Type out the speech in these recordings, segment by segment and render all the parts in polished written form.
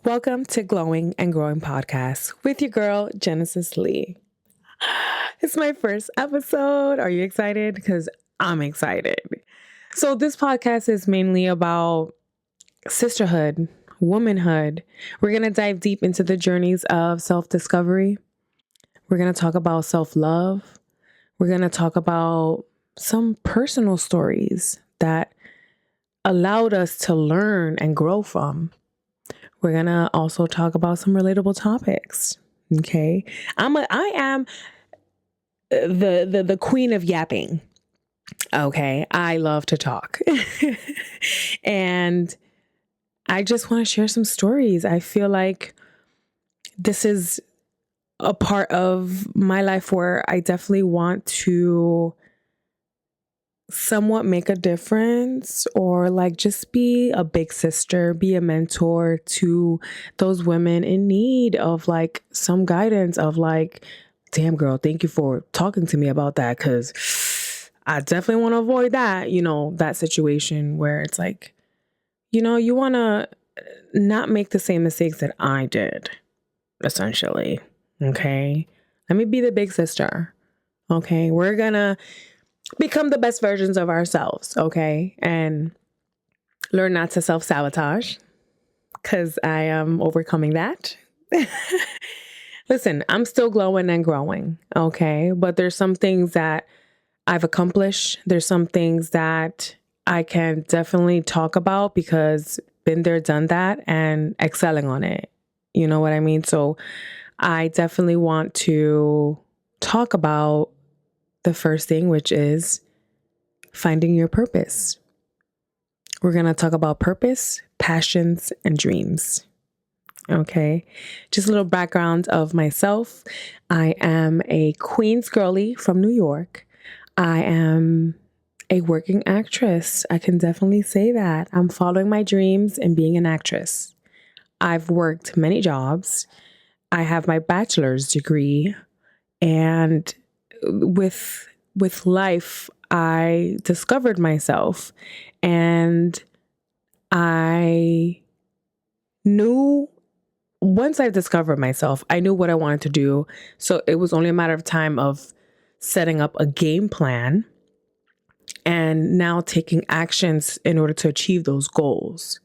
Welcome to Glowing and Growing Podcast with your girl, Genesis Lee. It's my first episode. Are you excited? Because I'm excited. So this podcast is mainly about sisterhood, womanhood. We're going to dive deep into the journeys of self-discovery. We're going to talk about self-love. We're going to talk about some personal stories that allowed us to learn and grow from. We're going to also talk about some relatable topics. Okay. I am the queen of yapping. Okay. I love to talk. And I just want to share some stories. I feel like this is a part of my life where I definitely want to somewhat make a difference, or like just be a big sister, be a mentor to those women in need of like some guidance of like, damn girl, thank you for talking to me about that. Cause I definitely want to avoid that, that situation where it's like, you want to not make the same mistakes that I did, essentially. Okay. Let me be the big sister. Okay. We're gonna become the best versions of ourselves, okay? And learn not to self-sabotage, because I am overcoming that. Listen, I'm still glowing and growing, okay? But there's some things that I've accomplished. There's some things that I can definitely talk about because been there, done that, and excelling on it. You know what I mean? So I definitely want to talk about the first thing, which is finding your purpose. We're going to talk about purpose, passions, and dreams. Okay. Just a little background of myself. I am a Queens girly from New York. I am a working actress. I can definitely say that. I'm following my dreams and being an actress. I've worked many jobs. I have my bachelor's degree, and with life, I discovered myself, and I knew once I discovered myself, I knew what I wanted to do. So it was only a matter of time of setting up a game plan and now taking actions in order to achieve those goals.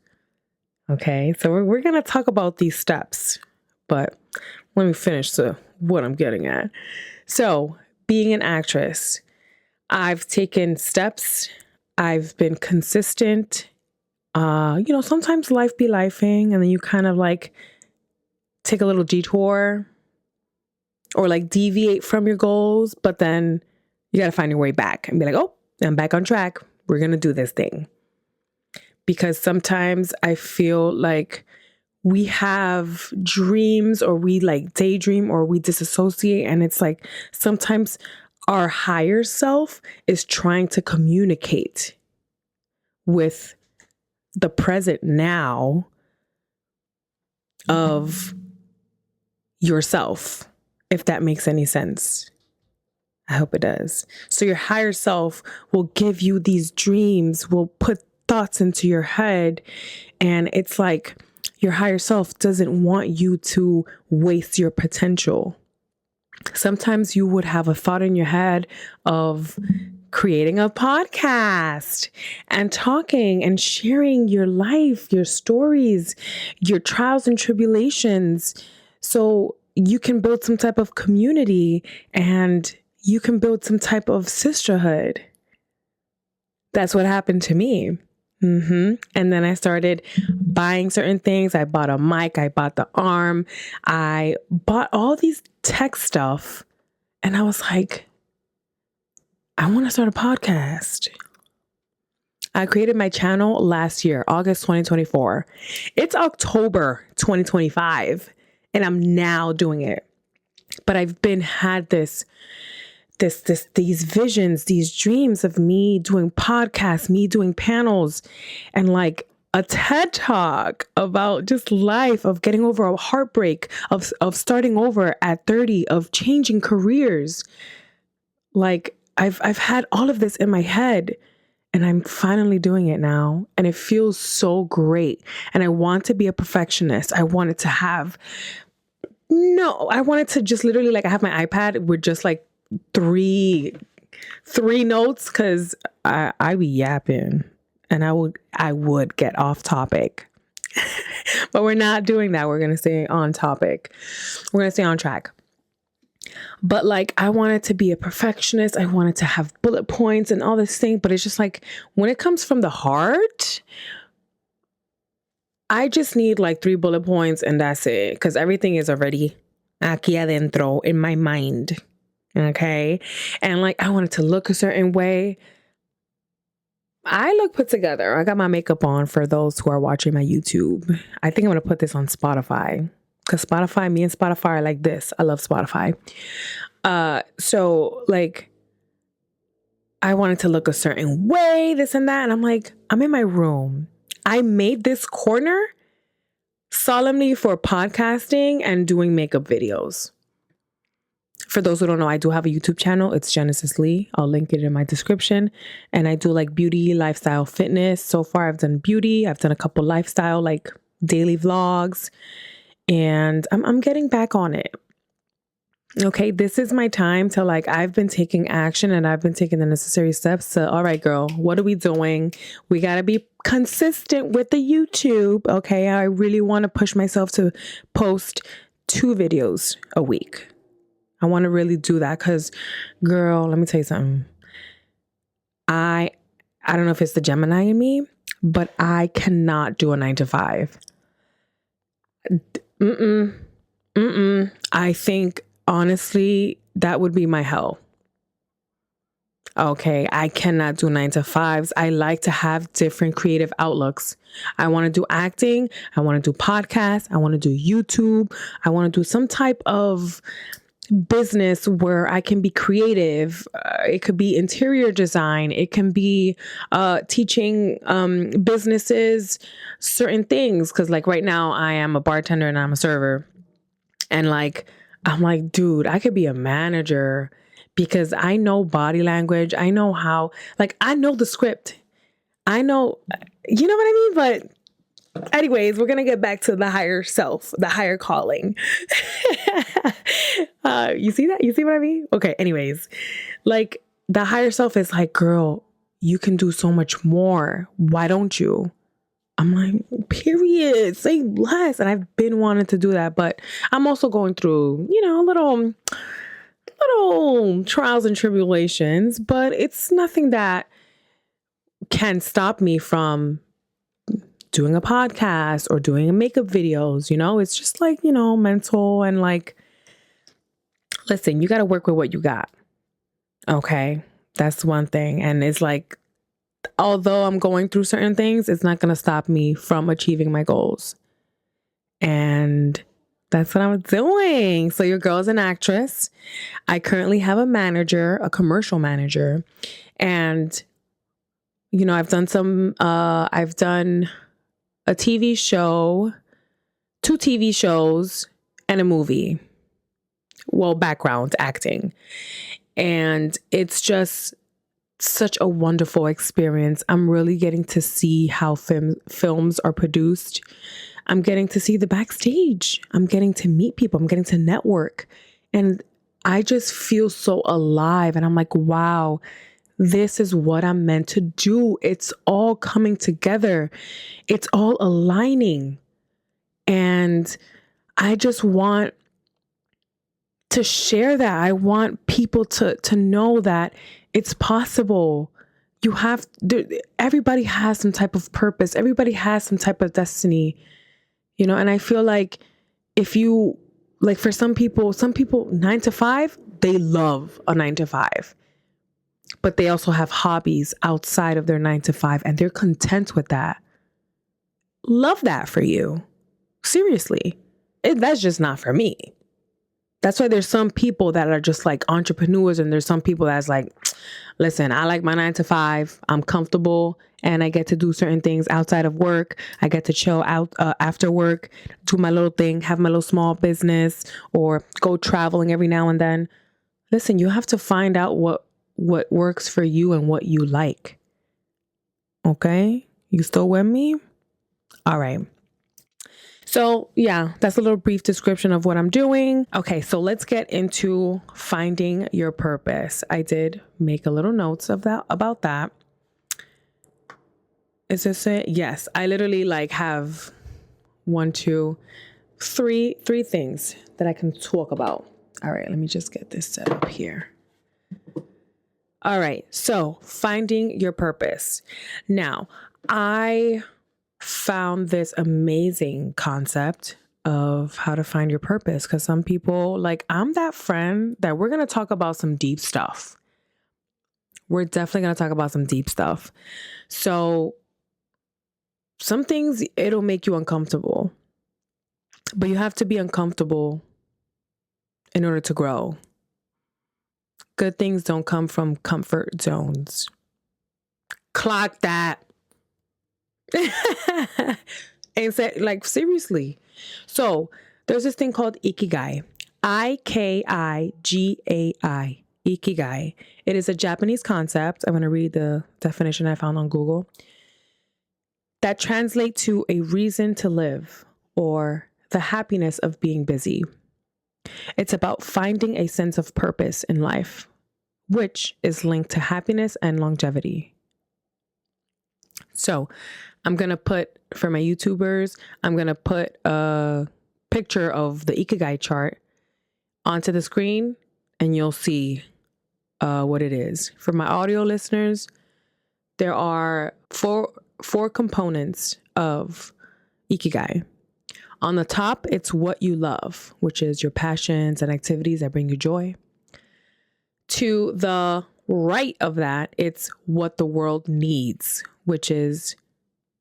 Okay, so we're going to talk about these steps, but let me finish what I'm getting at. So being an actress, I've taken steps. I've been consistent. Sometimes life be lifing, and then you kind of like take a little detour or like deviate from your goals, but then you got to find your way back and be like, oh, I'm back on track. We're going to do this thing. Because sometimes I feel like we have dreams, or we like daydream, or we disassociate. And it's like sometimes our higher self is trying to communicate with the present now of yourself, if that makes any sense. I hope it does. So your higher self will give you these dreams, will put thoughts into your head. And it's like your higher self doesn't want you to waste your potential. Sometimes you would have a thought in your head of creating a podcast and talking and sharing your life, your stories, your trials and tribulations. So you can build some type of community and you can build some type of sisterhood. That's what happened to me. And then I started buying certain things. I bought a mic. I bought the arm. I bought all these tech stuff. And I was like, I want to start a podcast. I created my channel last year, August 2024. It's October 2025, and I'm now doing it. But I've had these visions, these dreams of me doing podcasts, me doing panels, and like a TED Talk about just life, of getting over a heartbreak, of starting over at 30, of changing careers. Like I've had all of this in my head, And I'm finally doing it now. And it feels so great. And I want to be a perfectionist. I wanted to have, no, I wanted to just literally like, I have my iPad with just like three notes because I be yapping and I would get off topic. But we're not doing that. We're going to stay on topic. We're going to stay on track. But like, I wanted to be a perfectionist. I wanted to have bullet points and all this thing. But it's just like, when it comes from the heart, I just need like 3 bullet points and that's it. Because everything is already aquí adentro in my mind. Okay. And like, I wanted to look a certain way. I look put together. I got my makeup on for those who are watching my YouTube. I think I'm going to put this on Spotify. Because Spotify, me and Spotify are like this. I love Spotify. So like, I wanted to look a certain way, this and that. And I'm like, I'm in my room. I made this corner solemnly for podcasting and doing makeup videos. For those who don't know, I do have a YouTube channel. It's Genesis Lee. I'll link it in my description. And I do like beauty, lifestyle, fitness. So far, I've done beauty. I've done a couple lifestyle, like daily vlogs. And I'm getting back on it. Okay, this is my time to like, I've been taking action and I've been taking the necessary steps to, all right, girl, what are we doing? We got to be consistent with the YouTube. Okay, I really want to push myself to post 2 videos a week. I want to really do that because, girl, let me tell you something. I don't know if it's the Gemini in me, but I cannot do a 9 to 5. I think, honestly, that would be my hell. Okay, I cannot do 9 to 5s. I like to have different creative outlooks. I want to do acting. I want to do podcasts. I want to do YouTube. I want to do some type of business where I can be creative. It could be interior design. It can be teaching businesses certain things. Because like right now I am a bartender and I'm a server. And like, I'm like, dude, I could be a manager because I know body language. I know how, like, I know the script. I know, you know what I mean? But anyways, we're going to get back to the higher self, the higher calling. You see that? You see what I mean? Okay. Anyways, like the higher self is like, girl, you can do so much more. Why don't you? I'm like, period. Say less. And I've been wanting to do that, but I'm also going through, you know, little trials and tribulations, but it's nothing that can stop me from doing a podcast or doing makeup videos. You know, it's just like, you know, mental and like, listen, you got to work with what you got. Okay. That's one thing. And it's like, although I'm going through certain things, it's not going to stop me from achieving my goals. And that's what I'm doing. So your girl's an actress. I currently have a manager, a commercial manager. And, you know, I've done a TV show, 2 TV shows, and a movie. Well, background acting. And it's just such a wonderful experience. I'm really getting to see how films are produced. I'm getting to see the backstage. I'm getting to meet people. I'm getting to network. And I just feel so alive. And I'm like, wow, this is what I'm meant to do. It's all coming together. It's all aligning. And I just want to share that. I want people to know that it's possible. Everybody has some type of purpose. Everybody has some type of destiny, you know? And I feel like if you, like for some people 9 to 5, they love a 9 to 5, but they also have hobbies outside of their 9 to 5 and they're content with that. Love that for you. Seriously. That's just not for me. That's why there's some people that are just like entrepreneurs and there's some people that's like, listen, I like my 9 to 5. I'm comfortable and I get to do certain things outside of work. I get to chill out after work, do my little thing, have my little small business or go traveling every now and then. Listen, you have to find out what works for you and what you like. Okay? You still with me? All right. So, yeah, that's a little brief description of what I'm doing. Okay, so let's get into finding your purpose. I did make a little notes of that about that. Is this it? Yes, I literally have one, two, three things that I can talk about. All right, let me just get this set up here. All right, so finding your purpose. Now, I found this amazing concept of how to find your purpose because some people, I'm that friend that we're going to talk about some deep stuff. We're definitely going to talk about some deep stuff. So, some things, it'll make you uncomfortable, but you have to be uncomfortable in order to grow. Good things don't come from comfort zones. Clock that. And say, seriously. So there's this thing called Ikigai. Ikigai. Ikigai. It is a Japanese concept. I'm going to read the definition I found on Google. That translates to a reason to live or the happiness of being busy. It's about finding a sense of purpose in life, which is linked to happiness and longevity. So I'm going to put, for my YouTubers, I'm going to put a picture of the Ikigai chart onto the screen and you'll see what it is. For my audio listeners, there are four components of Ikigai. On the top, it's what you love, which is your passions and activities that bring you joy. To the right of that, it's what the world needs, which is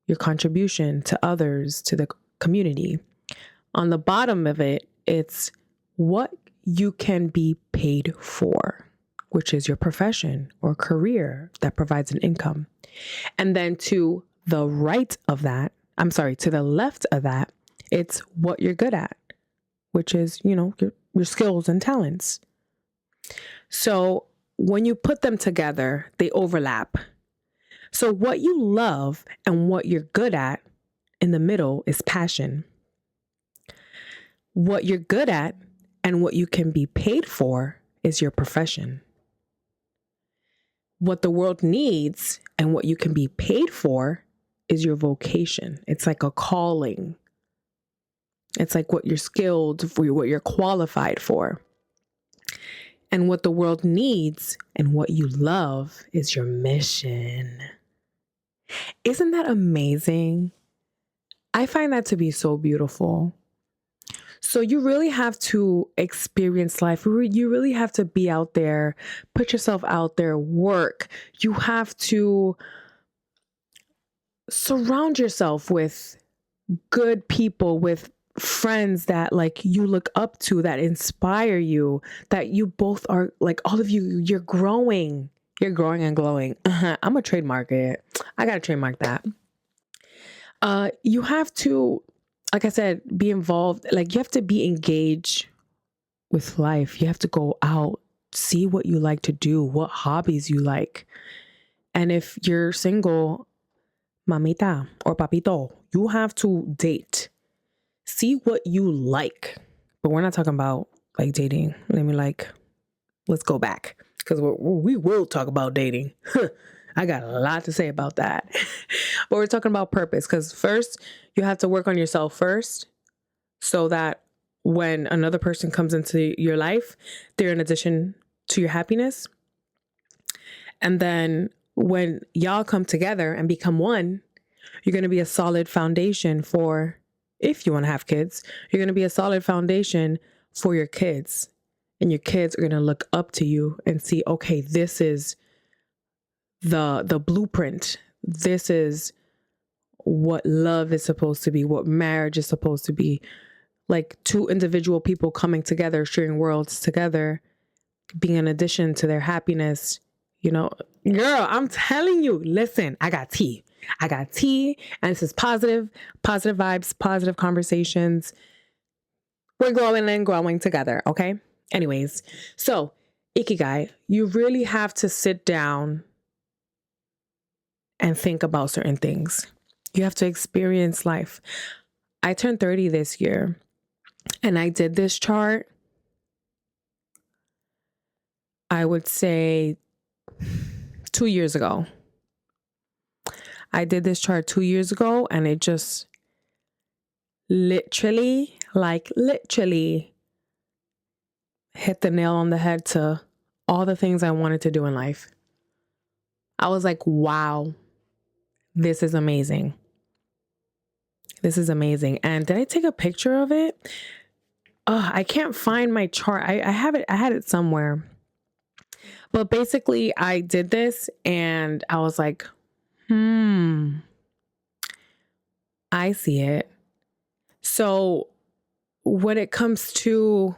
your contribution to others, to the community. On the bottom of it, it's what you can be paid for, which is your profession or career that provides an income. And then to the right of that, to the left of that, it's what you're good at, which is, your skills and talents. So when you put them together, they overlap. So what you love and what you're good at in the middle is passion. What you're good at and what you can be paid for is your profession. What the world needs and what you can be paid for is your vocation. It's like a calling. It's like what you're skilled for, what you're qualified for. And what the world needs and what you love is your mission. Isn't that amazing? I find that to be so beautiful. So you really have to experience life. You really have to be out there, put yourself out there, work. You have to surround yourself with good people, with friends that you look up to, that inspire you, that you both are all of you, you're growing and glowing. I'm gonna trademark it. I gotta trademark that. You have to, like I said, be involved. You have to be engaged with life. You have to go out, see what you like to do, what hobbies you like. And if you're single, mamita or papito, you have to date. See what you like. But we're not talking about dating. Let's go back because we will talk about dating. I got a lot to say about that. But we're talking about purpose because first you have to work on yourself first so that when another person comes into your life, they're an addition to your happiness. And then when y'all come together and become one, you're going to be a solid foundation for, if you want to have kids, you're going to be a solid foundation for your kids. And your kids are going to look up to you and see, okay, this is the blueprint. This is what love is supposed to be, what marriage is supposed to be. Two individual people coming together, sharing worlds together, being an addition to their happiness. Girl, I'm telling you, listen, I got tea, and this is positive vibes, positive conversations. We're growing and growing together, okay? Anyways, so Ikigai, you really have to sit down and think about certain things. You have to experience life. I turned 30 this year, and I did this chart, I would say 2 years ago. I did this chart 2 years ago, and it just literally hit the nail on the head to all the things I wanted to do in life. I was like, wow, this is amazing. This is amazing. And did I take a picture of it? I can't find my chart. I have it. I had it somewhere. But basically, I did this and I was like, I see it. So when it comes to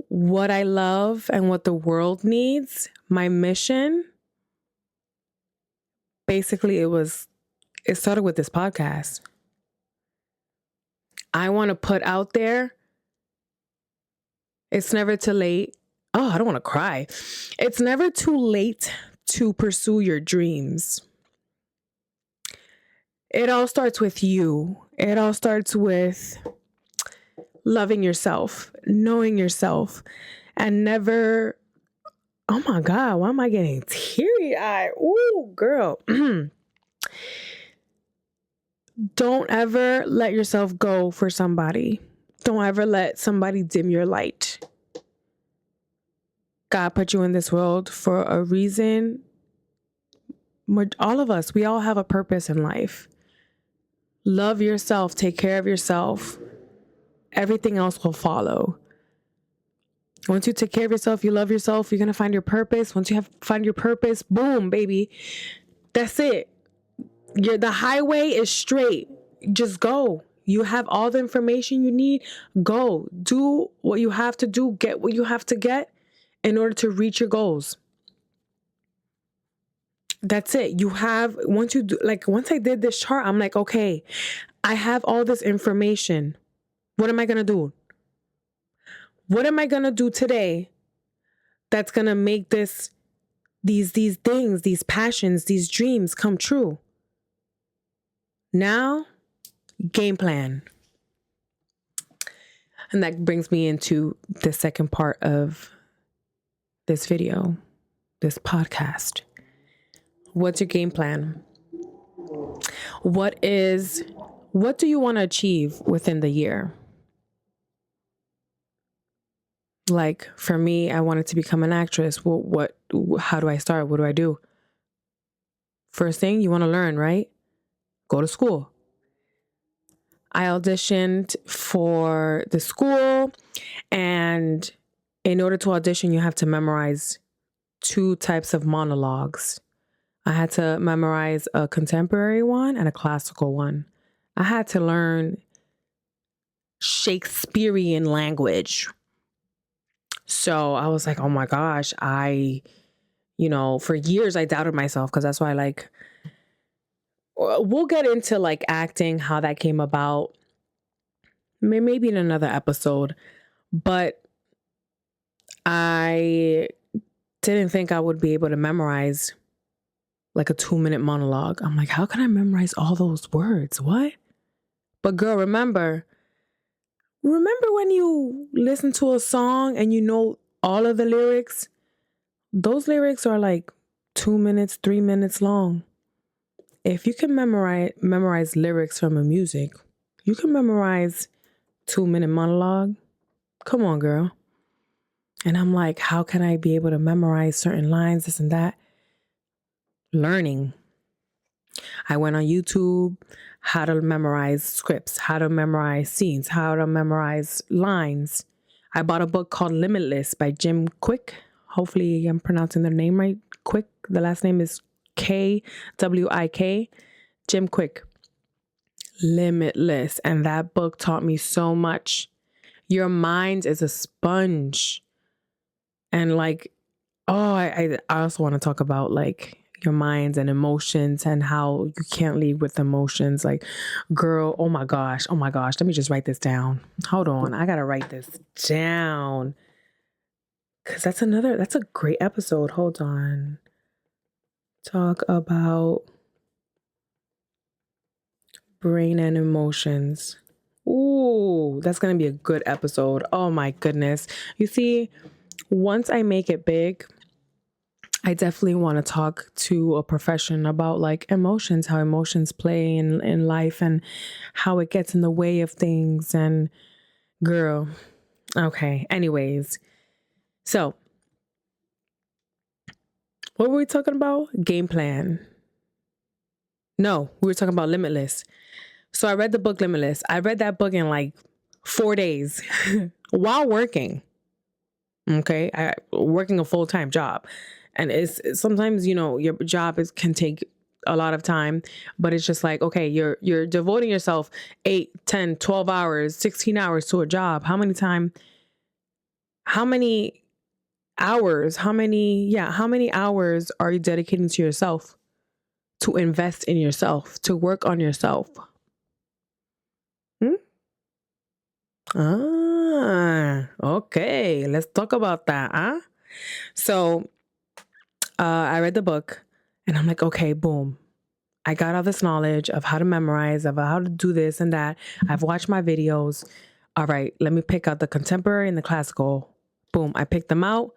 what I love and what the world needs, my mission, basically it started with this podcast. I want to put out there, it's never too late. Oh, I don't want to cry. It's never too late to pursue your dreams. It all starts with you. It all starts with loving yourself, knowing yourself, and never, oh my God, why am I getting teary-eyed? Ooh, girl. Don't ever let yourself go for somebody. Don't ever let somebody dim your light. God put you in this world for a reason. All of us, we all have a purpose in life. Love yourself. Take care of yourself. Everything else will follow. Once you take care of yourself, you love yourself, you're going to find your purpose. Once you find your purpose, boom, baby. That's it. The highway is straight. Just go. You have all the information you need. Go. Do what you have to do. Get what you have to get in order to reach your goals. That's it. Once I did this chart, I'm like, okay, I have all this information. What am I going to do? What am I going to do today that's going to make these things, these passions, these dreams come true? Now, game plan. And that brings me into the second part of this video, this podcast. What's your game plan? What do you want to achieve within the year? Like for me, I wanted to become an actress. Well, how do I start? What do I do? First thing, you want to learn, right? Go to school. I auditioned for the school, and in order to audition, you have to memorize 2 types of monologues. I had to memorize a contemporary one and a classical one. I had to learn Shakespearean language. So I was like, oh my gosh, for years I doubted myself, because that's why we'll get into acting, how that came about, maybe in another episode. But I didn't think I would be able to memorize a 2-minute monologue. I'm like, how can I memorize all those words? What? But girl, remember when you listen to a song and you know all of the lyrics? Those lyrics are 2 minutes, 3 minutes long. If you can memorize lyrics from a music, you can memorize 2-minute monologue. Come on, girl. And I'm like, how can I be able to memorize certain lines, this and that? Learning. I went on YouTube, how to memorize scripts, how to memorize scenes, how to memorize lines. I bought a book called Limitless by Jim Quick. Hopefully I'm pronouncing their name right. Quick. The last name is Kwik. Jim Quick. Limitless. And that book taught me so much. Your mind is a sponge. And I also want to talk about your minds and emotions and how you can't lead with emotions. Girl, oh my gosh. Let me just write this down. Hold on. I got to write this down. Because that's a great episode. Hold on. talk about brain and emotions. Ooh, that's going to be a good episode. Oh my goodness. You see, once I make it big, I definitely want to talk to a profession about like emotions, how emotions play in life and how it gets in the way of things. And girl, okay. Anyways, so what were we talking about? Game plan. No, we were talking about Limitless. So I read the book Limitless. I read that book in like 4 days while working. Okay, working a full-time job, and it's sometimes your job can take a lot of time, but it's just like, okay, you're devoting yourself 8, 10, 12 hours, 16 hours to a job. How many hours, how many hours are you dedicating to yourself, to invest in yourself, to work on yourself? Okay, let's talk about that, huh? So I read the book and I'm like, okay, boom. I got all this knowledge of how to memorize, of how to do this and that. I've watched my videos. All right, let me pick out the contemporary and the classical. Boom, I picked them out.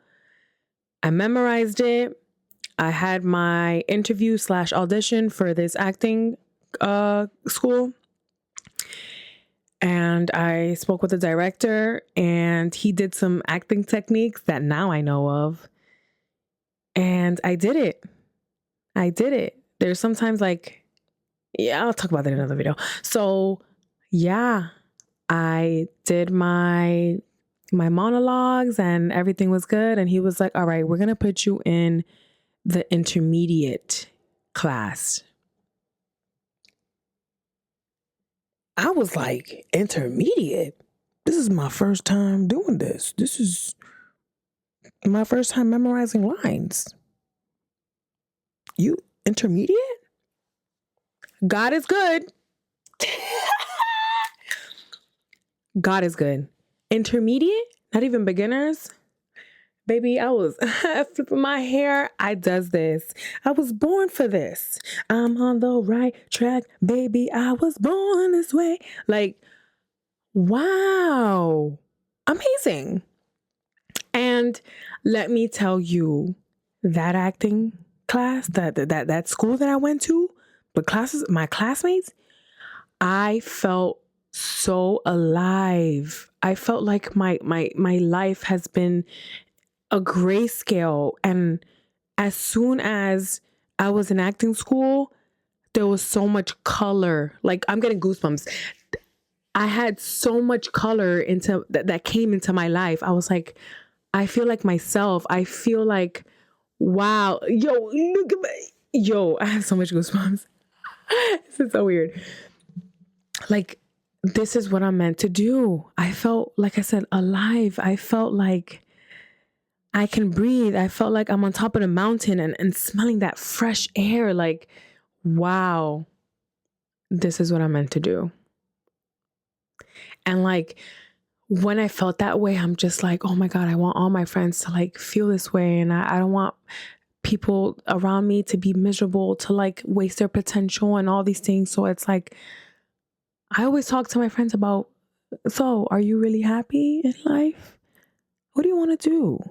I memorized it. I had my interview / audition for this acting school. And I spoke with the director and he did some acting techniques that now I know of. And I did it. There's sometimes like, yeah, I'll talk about that in another video. So yeah, I did my monologues and everything was good. And he was like, all right, we're going to put you in the intermediate class. I was like, intermediate? This is my first time doing this. This is my first time memorizing lines. You intermediate? God is good. God is good. Intermediate? Not even beginners? Baby, I was flipping my hair. I does this. I was born for this. I'm on the right track. Baby, I was born this way. Like, wow. Amazing. And let me tell you, that acting class, that school that I went to, my classmates, I felt so alive. I felt like my life has been a grayscale. And as soon as I was in acting school, there was so much color. Like, I'm getting goosebumps. I had so much color into that came into my life. I was like, I feel like myself. I feel like, wow, yo, look at me. Yo, I have so much goosebumps. This is so weird. Like, this is what I'm meant to do. I felt, like I said, alive. I felt like I can breathe. I felt like I'm on top of the mountain and smelling that fresh air. Like, wow, this is what I'm meant to do. And like, when I felt that way, I'm just like, oh my God, I want all my friends to like feel this way. And I don't want people around me to be miserable, to like waste their potential and all these things. So it's like, I always talk to my friends about, so are you really happy in life? What do you want to do?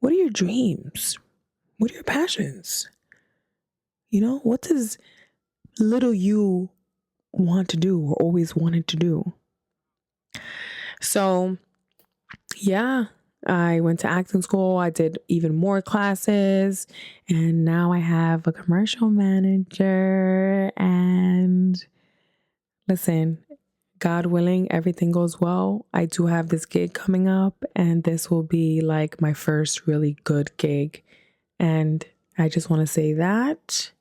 What are your dreams? What are your passions? What does little you want to do or always wanted to do? So yeah, I went to acting school. I did even more classes, and now I have a commercial manager. And listen, God willing, everything goes well. I do have this gig coming up, and this will be like my first really good gig. And I just want to say that.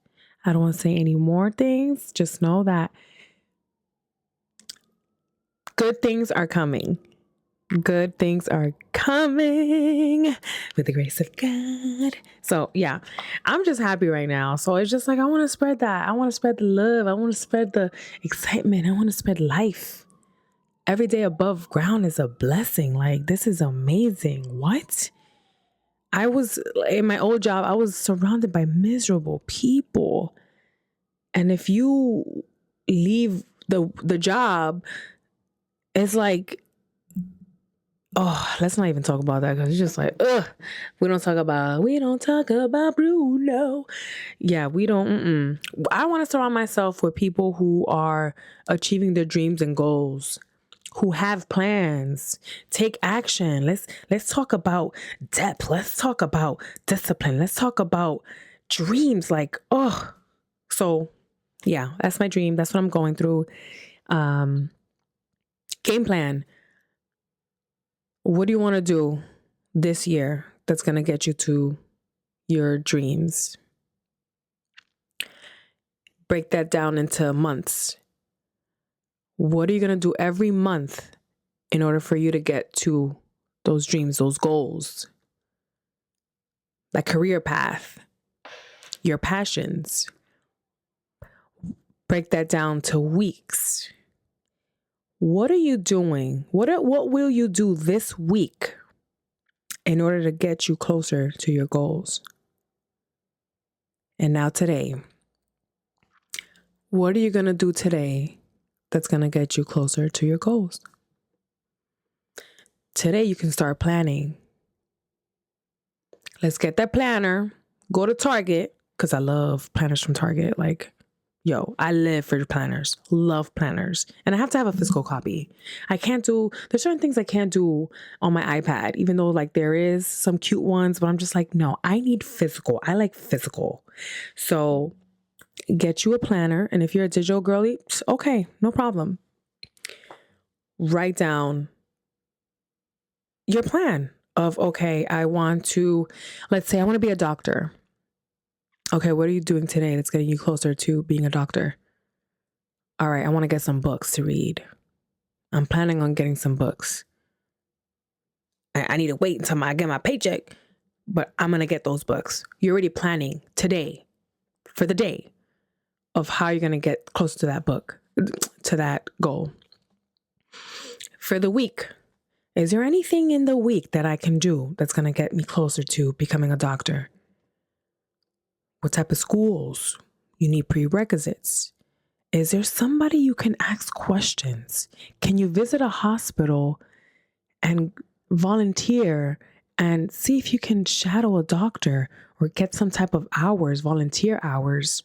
I don't want to say any more things. Just know that good things are coming. Good things are coming with the grace of God. So yeah, I'm just happy right now. So it's just like, I want to spread that. I want to spread the love. I want to spread the excitement. I want to spread life. Every day above ground is a blessing. Like, this is amazing. What? I was in my old job, I was surrounded by miserable people. And if you leave the job, it's like, oh, let's not even talk about that because it's just like, ugh. We don't talk about Bruno. Yeah, we don't. I want to surround myself with people who are achieving their dreams and goals, who have plans, take action. Let's talk about depth. Let's talk about discipline. Let's talk about dreams. Like, oh, so yeah, that's my dream. That's what I'm going through. Game plan. What do you want to do this year that's going to get you to your dreams? Break that down into months. What are you going to do every month in order for you to get to those dreams, those goals? That career path, your passions. Break that down to weeks. What are you doing? What will you do this week in order to get you closer to your goals? And now today, what are you going to do today that's going to get you closer to your goals? Today, you can start planning. Let's get that planner. Go to Target, because I love planners from Target. Like, yo, I live for planners. Love planners. And I have to have a physical copy. There's certain things I can't do on my iPad, even though like there is some cute ones, but I'm just like, no, I need physical. I like physical. So get you a planner. And if you're a digital girly, okay, no problem. Write down your plan of, okay, let's say I want to be a doctor. Okay, what are you doing today that's getting you closer to being a doctor? All right, I want to get some books to read. I'm planning on getting some books. I need to wait until I get my paycheck, but I'm going to get those books. You're already planning today for the day of how you're going to get closer to that book, to that goal. For the week, is there anything in the week that I can do that's going to get me closer to becoming a doctor? What type of schools? You need prerequisites. Is there somebody you can ask questions? Can you visit a hospital and volunteer and see if you can shadow a doctor or get some type of hours, volunteer hours,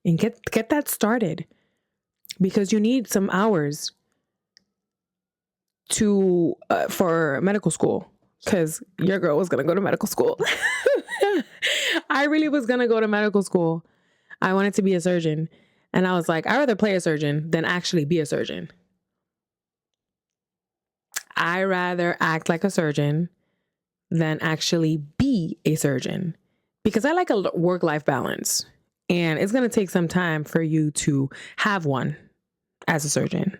and get that started? Because you need some hours for medical school, because your girl was going to go to medical school. I really was going to go to medical school. I wanted to be a surgeon. And I was like, I'd rather play a surgeon than actually be a surgeon. I rather act like a surgeon than actually be a surgeon, because I like a work-life balance. And it's going to take some time for you to have one as a surgeon.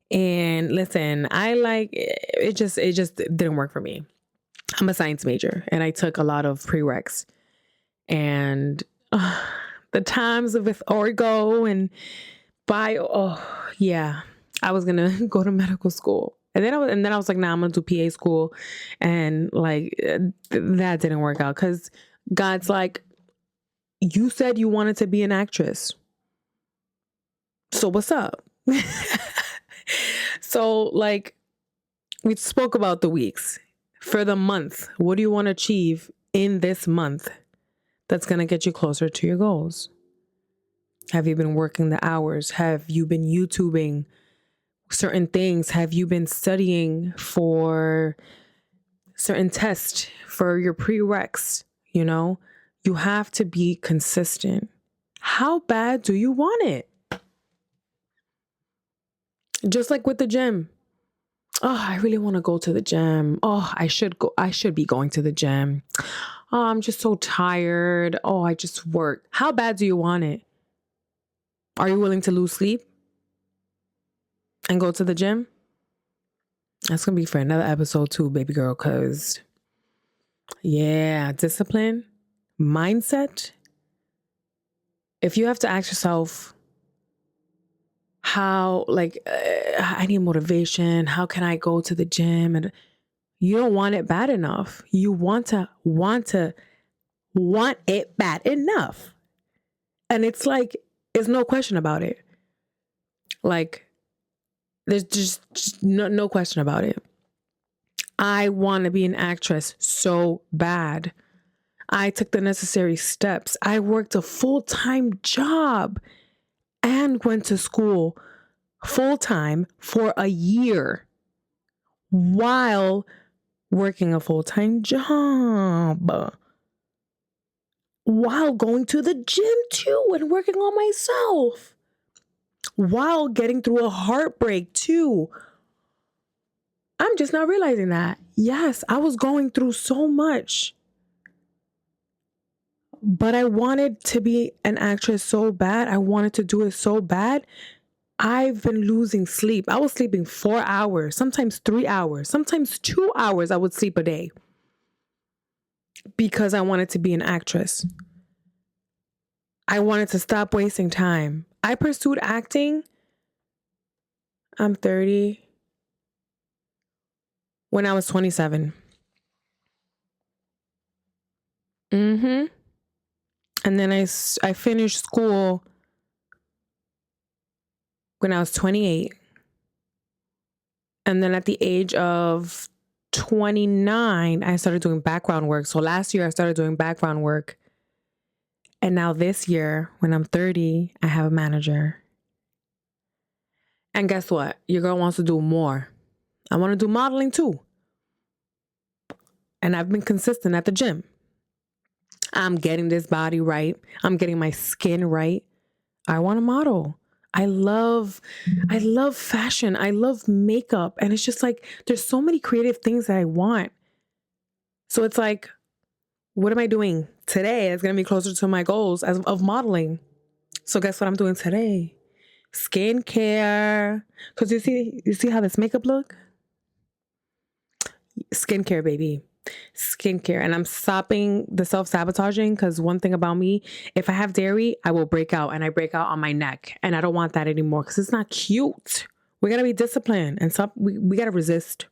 And listen, it just didn't work for me. I'm a science major and I took a lot of prereqs, and the times with orgo and bio. Oh yeah, I was going to go to medical school. And then I was like, nah, I'm going to do PA school. And like, that didn't work out, because God's like, you said you wanted to be an actress. So what's up? So like, we spoke about the weeks. For the month, what do you want to achieve in this month that's going to get you closer to your goals? Have you been working the hours? Have you been YouTubing certain things? Have you been studying for certain tests for your prereqs? You know, you have to be consistent. How bad do you want it? Just like with the gym. Oh, I really want to go to the gym. Oh, I should go. I should be going to the gym. Oh, I'm just so tired. Oh, I just work. How bad do you want it? Are you willing to lose sleep and go to the gym? That's going to be for another episode too, baby girl. Because yeah, discipline, mindset. If you have to ask yourself, how, I need motivation. How can I go to the gym? And You don't want it bad enough. You want it bad enough. And it's like, there's no question about it. Like, there's just no question about it. I want to be an actress so bad. I took the necessary steps. I worked a full-time job and went to school full-time for a year while working a full-time job, while going to the gym too and working on myself, while getting through a heartbreak too. I'm just not realizing that. Yes, I was going through so much, but I wanted to be an actress so bad. I wanted to do it so bad. I've been losing sleep. I was sleeping 4 hours, sometimes 3 hours, sometimes 2 hours I would sleep a day because I wanted to be an actress. I wanted to stop wasting time. I pursued acting. I'm 30. When I was 27. And then I finished school when I was 28. And then at the age of 29, I started doing background work. So last year I started doing background work. And now this year, when I'm 30, I have a manager. And guess what? Your girl wants to do more. I want to do modeling too. And I've been consistent at the gym. I'm getting this body right. I'm getting my skin right. I want to model. I love fashion. I love makeup. And it's just like, there's so many creative things that I want. So it's like, what am I doing today? It's going to be closer to my goals of modeling. So guess what I'm doing today? Skincare. Because you see how this makeup look? Skincare, baby. Skincare. And I'm stopping the self-sabotaging because one thing about me, if I have dairy, I will break out, and I break out on my neck, and I don't want that anymore because it's not cute. We got to be disciplined and stop. We got to resist.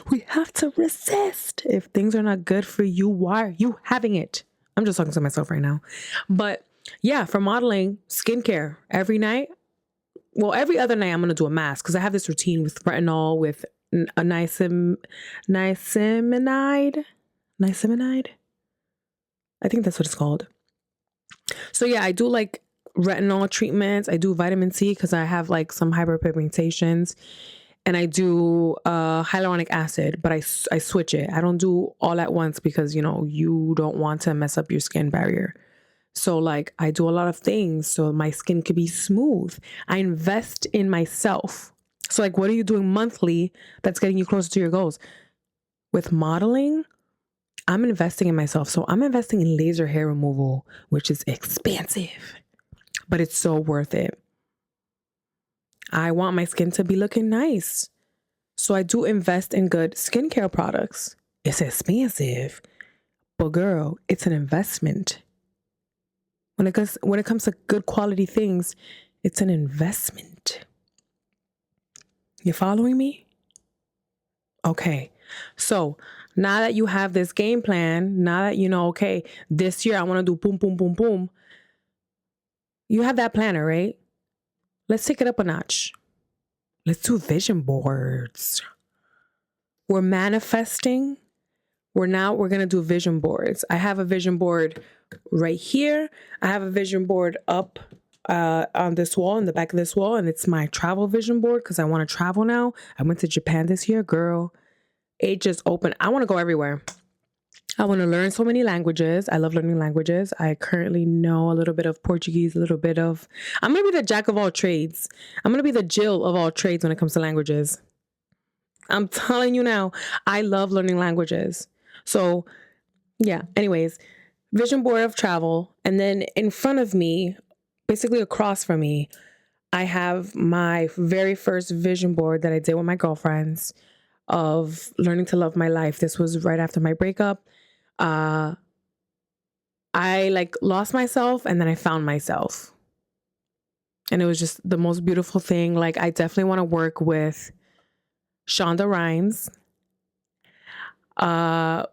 We have to resist. If things are not good for you, why are you having it? I'm just talking to myself right now. But yeah, for modeling, skincare every night. Well, every other night I'm going to do a mask because I have this routine with retinol, with a niacinamide. I think that's what it's called. So yeah, I do like retinol treatments. I do vitamin C because I have like some hyperpigmentations, and I do hyaluronic acid, but I switch it. I don't do all at once because, you don't want to mess up your skin barrier. So like I do a lot of things so my skin could be smooth. I invest in myself. So like, what are you doing monthly that's getting you closer to your goals? With modeling, I'm investing in myself. So I'm investing in laser hair removal, which is expensive, but it's so worth it. I want my skin to be looking nice. So I do invest in good skincare products. It's expensive, but girl, it's an investment. When it comes to good quality things, it's an investment. You following me? Okay. So now that you have this game plan, now that you know, okay, this year I want to do boom, boom, boom, boom. You have that planner, right? Let's take it up a notch. Let's do vision boards. We're manifesting. We're going to do vision boards. I have a vision board right here. I have a vision board up on this wall, in the back of this wall, and it's my travel vision board because I want to travel now. I went to Japan this year, girl. It just opened. I want to go everywhere. I want to learn so many languages. I love learning languages. I currently know a little bit of Portuguese, I'm going to be the jack of all trades. I'm going to be the Jill of all trades when it comes to languages. I'm telling you now, I love learning languages. So yeah, anyways, vision board of travel. And then in front of me, basically across from me, I have my very first vision board that I did with my girlfriends of learning to love my life. This was right after my breakup. I lost myself and then I found myself. And it was just the most beautiful thing. Like, I definitely want to work with Shonda Rhimes. And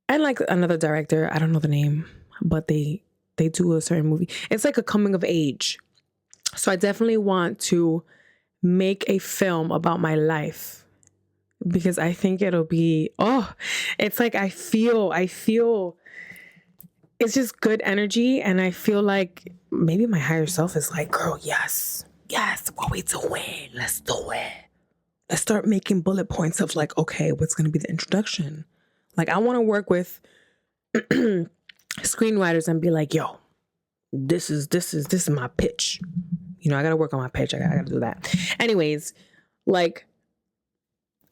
like another director, I don't know the name, but they do a certain movie. It's like a coming of age. So I definitely want to make a film about my life because I think it'll be, it's like I feel it's just good energy. And I feel like maybe my higher self is like, girl, yes, what we doing? Let's do it. Let's start making bullet points of like, okay, what's going to be the introduction? Like, I want to work with screenwriters and be like, yo, this is my pitch. I got to work on my pitch. I got to do that. Anyways, like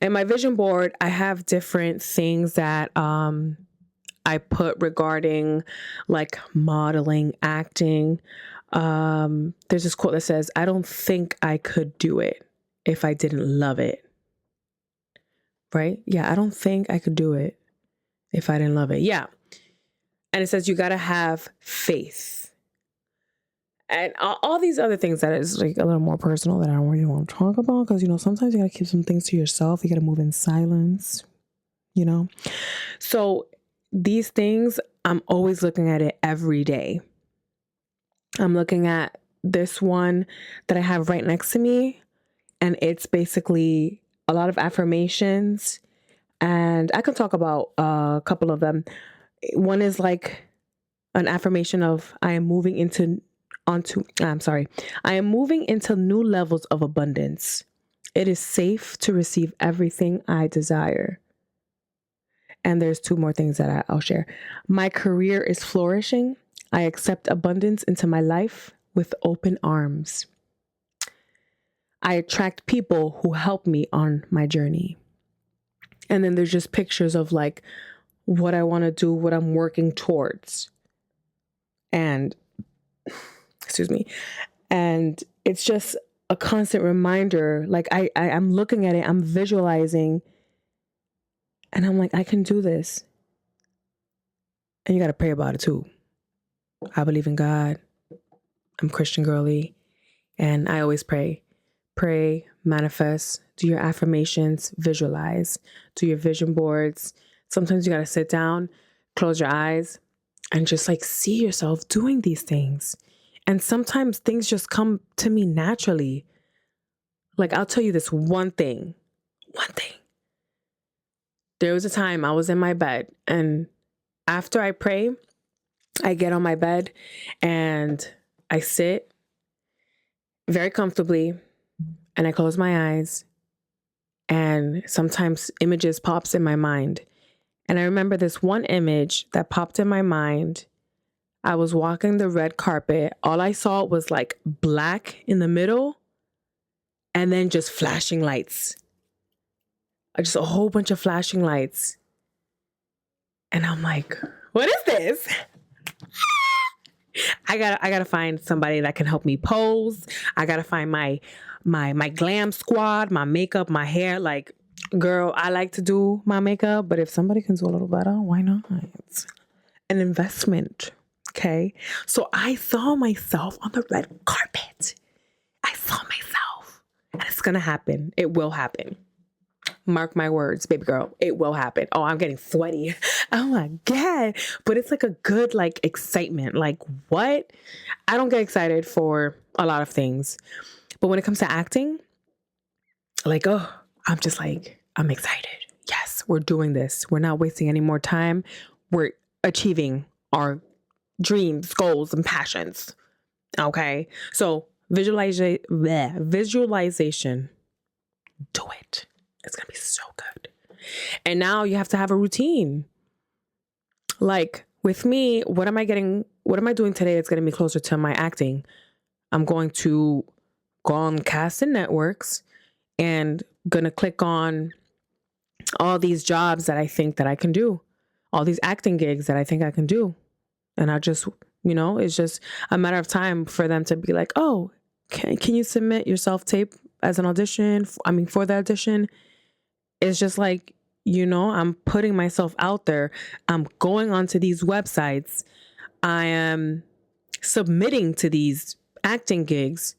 in my vision board, I have different things that I put regarding like modeling, acting. There's this quote that says, I don't think I could do it if I didn't love it. Right? Yeah, I don't think I could do it if I didn't love it. Yeah. And it says you got to have faith. And all these other things that is like a little more personal that I don't really want to talk about because, sometimes you got to keep some things to yourself. You got to move in silence, So these things, I'm always looking at it every day. I'm looking at this one that I have right next to me, and it's basically a lot of affirmations, and I can talk about a couple of them. One is like an affirmation of I am moving into new levels of abundance. It is safe to receive everything I desire. And there's two more things that I'll share. My career is flourishing. I accept abundance into my life with open arms. I attract people who help me on my journey. And then there's just pictures of like what I want to do, what I'm working towards. And, and it's just a constant reminder. Like I'm looking at it, I'm visualizing, and I'm like, I can do this. And you got to pray about it too. I believe in God. I'm Christian girly. And I always pray, manifest, do your affirmations, visualize, do your vision boards. Sometimes you got to sit down, close your eyes, and just like see yourself doing these things. And sometimes things just come to me naturally. Like, I'll tell you this one thing. There was a time I was in my bed, and after I pray, I get on my bed and I sit very comfortably and I close my eyes, and sometimes images pops in my mind. And I remember this one image that popped in my mind. I was walking the red carpet. All I saw was like black in the middle and then just flashing lights. Just a whole bunch of flashing lights. And I'm like, what is this? I gotta find somebody that can help me pose. I gotta find my glam squad, my makeup, my hair. Like, girl, I like to do my makeup, but if somebody can do a little better, why not? It's an investment. Okay. So I saw myself on the red carpet. I saw myself. And it's gonna happen. It will happen. Mark my words, baby girl. It will happen. Oh, I'm getting sweaty. Oh my God. But it's like a good like excitement. Like, what? I don't get excited for a lot of things. But when it comes to acting, like, I'm just like, I'm excited. Yes, we're doing this. We're not wasting any more time. We're achieving our dreams, goals, and passions. Okay. So visualization. Do it. It's going to be so good. And now you have to have a routine. Like with me, what am I doing today that's going to be closer to my acting? I'm going to go on casting networks and going to click on all these jobs that I think that I can do, all these acting gigs that I think I can do. And I just, it's just a matter of time for them to be like, oh, can you submit your self-tape as an audition? For the audition. It's just like, I'm putting myself out there. I'm going onto these websites. I am submitting to these acting gigs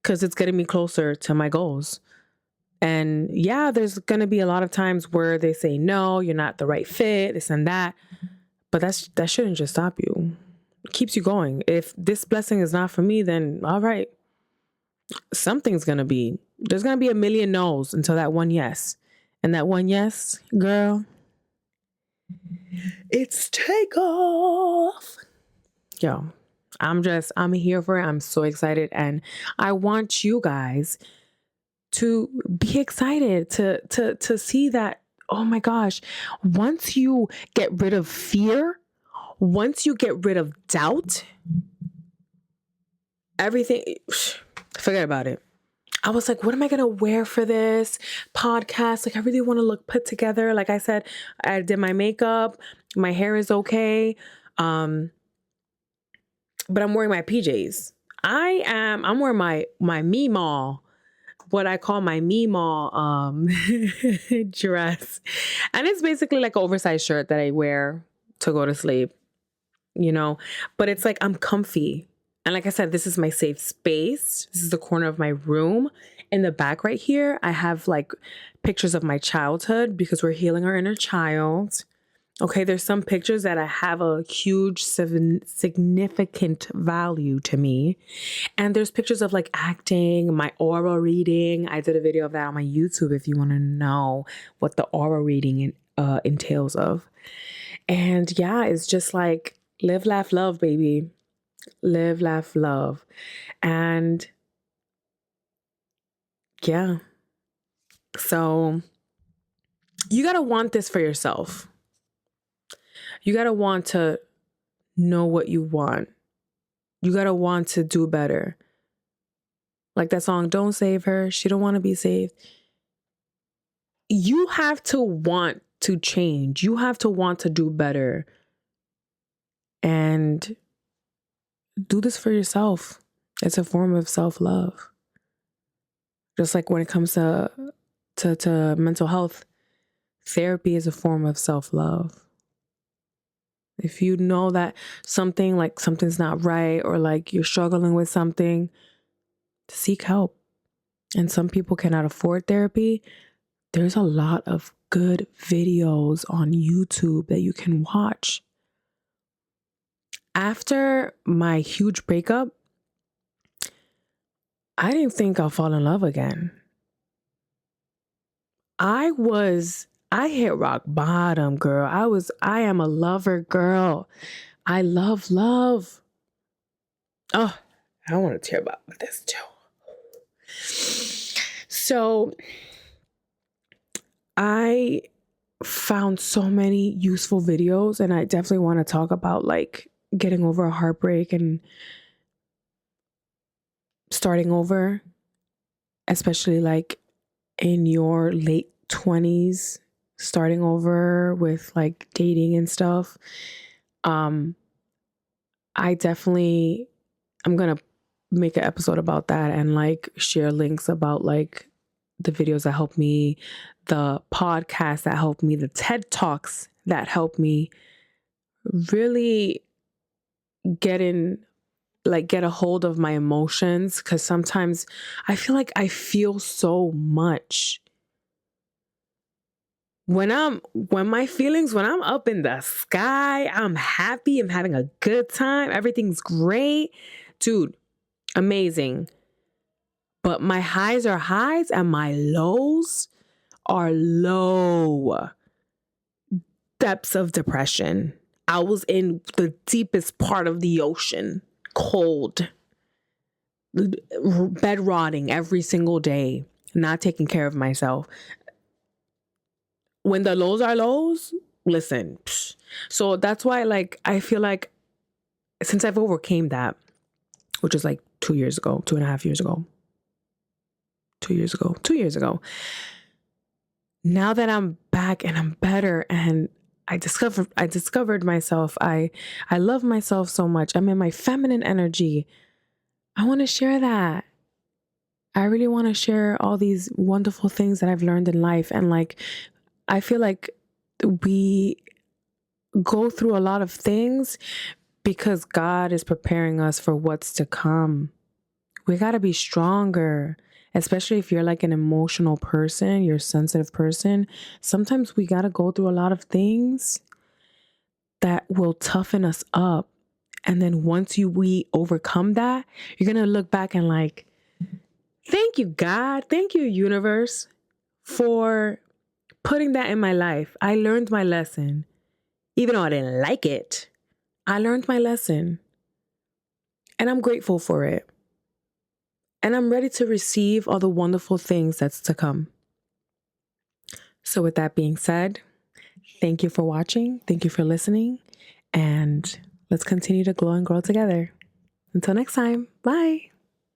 because it's getting me closer to my goals. And yeah, there's going to be a lot of times where they say, no, you're not the right fit, this and that. But that shouldn't just stop you. It keeps you going. If this blessing is not for me, then all right. There's going to be a million no's until that one yes. And that one yes, girl, it's takeoff. Yo, I'm here for it. I'm so excited. And I want you guys to be excited to see that, oh my gosh, once you get rid of fear, once you get rid of doubt, everything, forget about it. I was like, what am I going to wear for this podcast? Like, I really want to look put together. Like I said, I did my makeup. My hair is okay. But I'm wearing my PJs. I'm wearing my Meemaw, what I call my Meemaw dress. And it's basically like an oversized shirt that I wear to go to sleep, but it's like I'm comfy. And like I said, this is my safe space. This is the corner of my room. In the back right here, I have like pictures of my childhood because we're healing our inner child. Okay, there's some pictures that I have a huge significant value to me. And there's pictures of like acting, my aura reading. I did a video of that on my YouTube if you want to know what the aura reading entails of. And yeah, it's just like live, laugh, love, baby. Live, laugh, love. And yeah. So you got to want this for yourself. You got to want to know what you want. You got to want to do better. Like that song, Don't Save Her. She don't want to be saved. You have to want to change. You have to want to do better. And do this for yourself. It's a form of self-love. Just like when it comes to mental health, therapy is a form of self-love. If you know that something's not right, or like you're struggling with something, seek help. And some people cannot afford therapy. There's a lot of good videos on YouTube that you can watch. After my huge breakup, I didn't think I'll fall in love again. I hit rock bottom, girl. I am a lover, girl. I love love. Oh, I want to tear about this too. So I found so many useful videos, and I definitely want to talk about like getting over a heartbreak and starting over, especially like in your late 20s, starting over with like dating and stuff. I'm gonna make an episode about that and like share links about like the videos that helped me, the podcasts that helped me, the TED Talks that helped me really get a hold of my emotions. Because sometimes I feel like I feel so much. When I'm up in the sky, I'm happy, I'm having a good time, everything's great. Dude, amazing. But my highs are highs and my lows are low. Depths of depression. I was in the deepest part of the ocean, cold, bed rotting every single day, not taking care of myself. When the lows are lows, listen. So that's why, like, I feel like since I've overcame that, which is like 2 years ago, 2.5 years ago, 2 years ago, 2 years ago, now that I'm back and I'm better and I discovered myself. I love myself so much. I'm in my feminine energy. I want to share that. I really want to share all these wonderful things that I've learned in life. And like, I feel like we go through a lot of things because God is preparing us for what's to come. We got to be stronger. especially if you're like an emotional person, you're a sensitive person. Sometimes we got to go through a lot of things that will toughen us up. And then once we overcome that, you're going to look back and like, thank you, God. Thank you, universe, for putting that in my life. I learned my lesson. Even though I didn't like it, I learned my lesson. And I'm grateful for it. And I'm ready to receive all the wonderful things that's to come. So with that being said, thank you for watching. Thank you for listening. And let's continue to glow and grow together. Until next time, bye.